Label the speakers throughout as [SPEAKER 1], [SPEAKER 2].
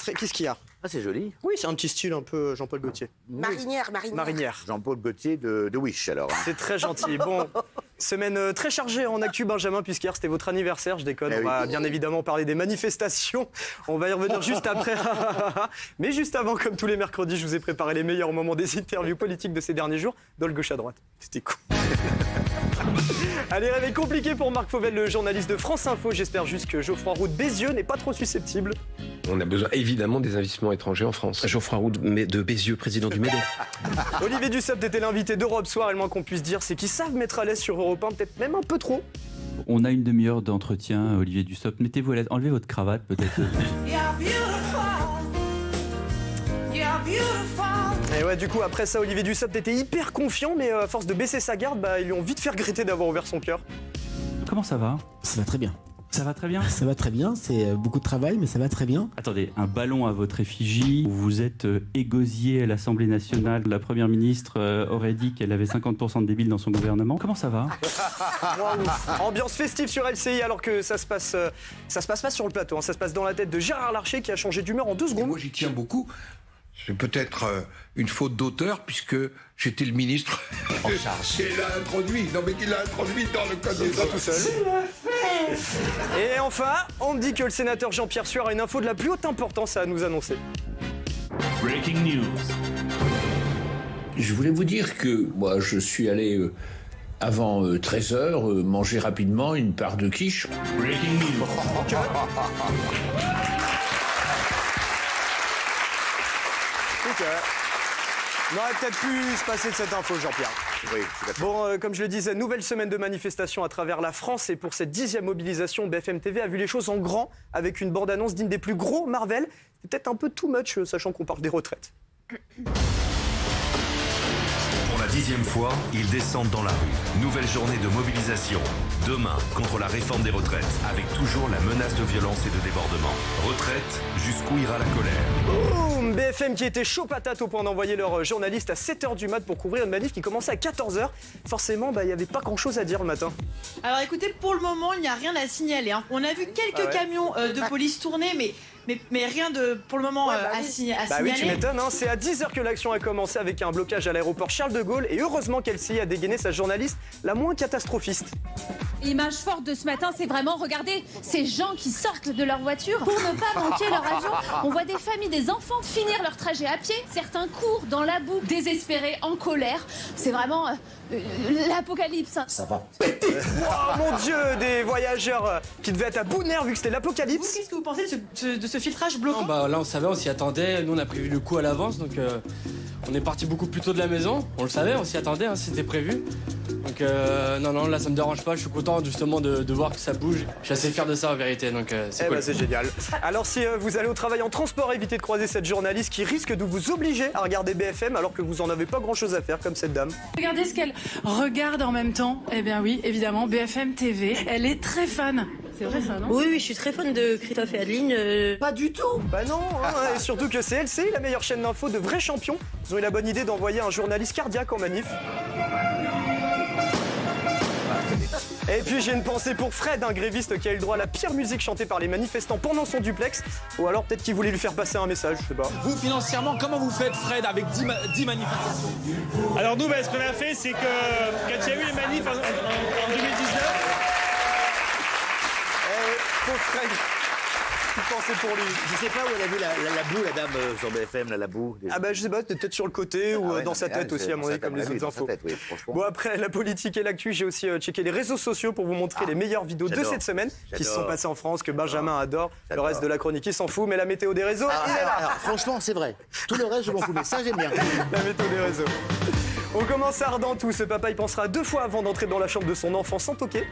[SPEAKER 1] Qu'est-ce qu'il y a?
[SPEAKER 2] Ah, c'est joli.
[SPEAKER 1] Oui, c'est un petit style un peu Jean-Paul Gaultier.
[SPEAKER 3] Marinière.
[SPEAKER 2] Jean-Paul Gaultier de Wish, alors.
[SPEAKER 1] C'est très gentil. Bon, semaine très chargée en actu, Benjamin, puisqu'hier c'était votre anniversaire, je déconne. On va bien évidemment parler des manifestations. On va y revenir juste après. Mais juste avant, comme tous les mercredis, je vous ai préparé les meilleurs moments des interviews politiques de ces derniers jours, dans le gauche à droite. C'était cool. Allez, réveil compliqué pour Marc Fauvel, le journaliste de France Info. J'espère juste que Geoffroy Roux de Bézieux n'est pas trop susceptible.
[SPEAKER 4] On a besoin évidemment des investissements étrangers en France.
[SPEAKER 5] Geoffroy Roux de Bézieux, président du MEDEF.
[SPEAKER 1] Olivier Dussopt était l'invité d'Europe Soir, et le moins qu'on puisse dire, c'est qu'ils savent mettre à l'aise sur Europe 1, peut-être même un peu trop.
[SPEAKER 6] On a une demi-heure d'entretien, Olivier Dussopt. Mettez-vous à l'aise, enlevez votre cravate peut-être.
[SPEAKER 1] Et ouais, du coup, après ça, Olivier Dussopt était hyper confiant, mais à force de baisser sa garde, ils lui ont vite fait regretter d'avoir ouvert son cœur.
[SPEAKER 6] Comment ça va?
[SPEAKER 7] Ça va très bien.
[SPEAKER 6] Ça va très bien?
[SPEAKER 7] Ça va très bien, c'est beaucoup de travail, mais ça va très bien.
[SPEAKER 6] Attendez, un ballon à votre effigie, vous êtes égosié à l'Assemblée nationale, la Première ministre aurait dit qu'elle avait 50% de débiles dans son gouvernement. Comment ça va?
[SPEAKER 1] Ambiance festive sur LCI, alors que ça se passe pas sur le plateau, hein. Ça se passe dans la tête de Gérard Larcher qui a changé d'humeur en 2 secondes.
[SPEAKER 8] Moi j'y tiens beaucoup. C'est peut-être une faute d'auteur puisque j'étais le ministre en charge. Qui l'a introduit, non mais qui l'a introduit dans le code des
[SPEAKER 1] tout seul. Et enfin, on me dit que le sénateur Jean-Pierre Sueur a une info de la plus haute importance à nous annoncer.
[SPEAKER 9] Breaking news.
[SPEAKER 10] Je voulais vous dire que moi je suis allé avant 13h manger rapidement une part de quiche.
[SPEAKER 9] Breaking news.
[SPEAKER 1] Ok. On aurait peut-être pu se passer de cette info, Jean-Pierre.
[SPEAKER 2] Oui,
[SPEAKER 1] bon, comme je le disais, nouvelle semaine de manifestation à travers la France. Et pour cette 10e mobilisation, BFM TV a vu les choses en grand avec une bande-annonce digne des plus gros Marvel. C'est peut-être un peu too much, sachant qu'on parle des retraites.
[SPEAKER 9] Pour la 10e fois, ils descendent dans la rue. Nouvelle journée de mobilisation. Demain, contre la réforme des retraites, avec toujours la menace de violence et de débordement. Retraite, jusqu'où ira la colère?
[SPEAKER 1] Boum, BFM qui était chaud patate au point d'envoyer leurs journalistes à 7h du mat pour couvrir une manif qui commençait à 14h. Forcément, il n'y avait pas grand-chose à dire le matin.
[SPEAKER 11] Alors écoutez, pour le moment, il n'y a rien à signaler, hein. On a vu quelques camions de police tourner, mais rien de, pour le moment, à signaler.
[SPEAKER 1] Oui, tu m'étonnes, hein. C'est à 10h que l'action a commencé avec un blocage à l'aéroport Charles de Gaulle. Et heureusement qu'LCI a dégainé sa journaliste la moins catastrophiste.
[SPEAKER 12] L'image forte de ce matin, c'est vraiment, regardez, ces gens qui sortent de leur voiture pour ne pas manquer leur avion. On voit des familles, des enfants finir leur trajet à pied. Certains courent dans la boue, désespérés, en colère. C'est vraiment l'apocalypse.
[SPEAKER 7] Ça va.
[SPEAKER 1] Oh mon Dieu, des voyageurs qui devaient être à bout de nerfs vu que c'était l'apocalypse.
[SPEAKER 11] Vous, qu'est-ce que vous pensez de ce filtrage bloquant?
[SPEAKER 13] Là, on savait, on s'y attendait. Nous, on a prévu le coup à l'avance, donc on est parti beaucoup plus tôt de la maison. On le savait, on s'y attendait, hein, c'était prévu. Donc non, là, ça me dérange pas. Je suis content justement de voir que ça bouge. Je suis assez fier de ça en vérité, donc c'est cool.
[SPEAKER 1] C'est génial. Alors si vous allez au travail en transport, évitez de croiser cette journaliste qui risque de vous obliger à regarder BFM alors que vous en avez pas grand-chose à faire, comme cette dame.
[SPEAKER 14] Regardez ce qu'elle regarde en même temps. Eh bien oui, évidemment, BFM TV. Elle est très fan. C'est vrai ça, non?
[SPEAKER 15] Oui, je suis très fan de Christophe et Adeline.
[SPEAKER 1] Pas du tout. Bah non, hein, et surtout que c'est LCI, la meilleure chaîne d'infos de vrais champions. Ils ont eu la bonne idée d'envoyer un journaliste cardiaque en manif. Et puis j'ai une pensée pour Fred, un gréviste qui a eu le droit à la pire musique chantée par les manifestants pendant son duplex. Ou alors peut-être qu'il voulait lui faire passer un message, je sais pas.
[SPEAKER 16] Vous, financièrement, comment vous faites, Fred, avec 10 manifestations?
[SPEAKER 17] Alors nous, ce qu'on a fait, c'est que quand il y a eu les manifs en 2019...
[SPEAKER 1] Pauvre Fred, petite pensée pour lui.
[SPEAKER 2] Je sais pas où elle a vu la boue, la dame sur BFM, la boue.
[SPEAKER 1] Je sais pas, peut-être sur le côté ou dans sa tête aussi, à mon avis, comme les autres infos. Bon, après la politique et l'actu, j'ai aussi checké les réseaux sociaux pour vous montrer les meilleures vidéos de cette semaine qui se sont passées en France, que Benjamin adore. Le reste de la chronique, il s'en fout, mais la météo des réseaux, il est là.
[SPEAKER 2] Franchement, c'est vrai. Tout le reste, je m'en fous, mais ça, j'aime bien.
[SPEAKER 1] La météo des réseaux. On commence à Ardentou. Ce papa, il pensera 2 fois avant d'entrer dans la chambre de son enfant sans toquer.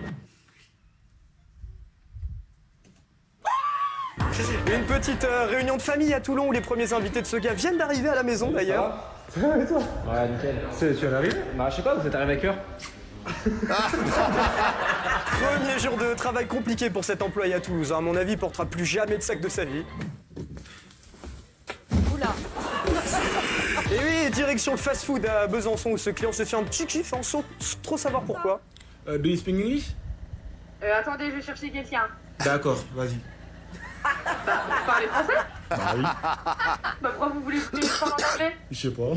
[SPEAKER 1] Une petite réunion de famille à Toulon où les premiers invités de ce gars viennent d'arriver à la maison d'ailleurs.
[SPEAKER 13] Ça va et toi? Ouais, nickel. Tu viens d'arriver? Je sais pas, vous êtes arrivé à quelle heure?
[SPEAKER 1] Premier jour de travail compliqué pour cet employé à Toulouse. À mon avis, il portera plus jamais de sac de sa vie.
[SPEAKER 11] Oula.
[SPEAKER 1] Et oui, direction le fast-food à Besançon où ce client se fait un petit kiff sans trop savoir pourquoi.
[SPEAKER 16] Do you speak English?
[SPEAKER 18] Attendez, je vais chercher quelqu'un.
[SPEAKER 16] D'accord, vas-y.
[SPEAKER 18] Vous parlez français? Bah oui.
[SPEAKER 12] Bah pourquoi vous voulez que je parle en anglais?
[SPEAKER 18] Je sais pas.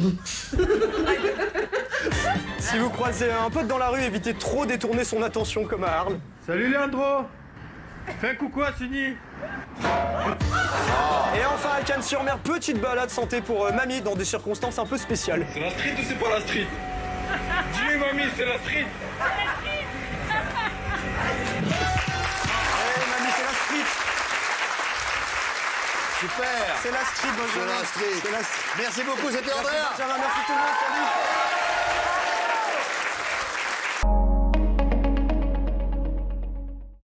[SPEAKER 1] Si vous croisez un pote dans la rue, évitez trop détourner son attention comme à Arles.
[SPEAKER 17] Salut Leandro. Fais un coucou à Sunny.
[SPEAKER 1] Et enfin à Cannes-sur-Mer, petite balade santé pour mamie dans des circonstances un peu spéciales.
[SPEAKER 17] C'est la street ou c'est pas la street? Dis mamie, c'est la street.
[SPEAKER 1] Mamie, c'est la street.
[SPEAKER 2] Super.
[SPEAKER 1] C'est la street, Benjamin.
[SPEAKER 2] C'est la street.
[SPEAKER 1] C'est la street.
[SPEAKER 2] Merci beaucoup, c'était Andrea.
[SPEAKER 1] Merci Benjamin, merci tout le monde, salut.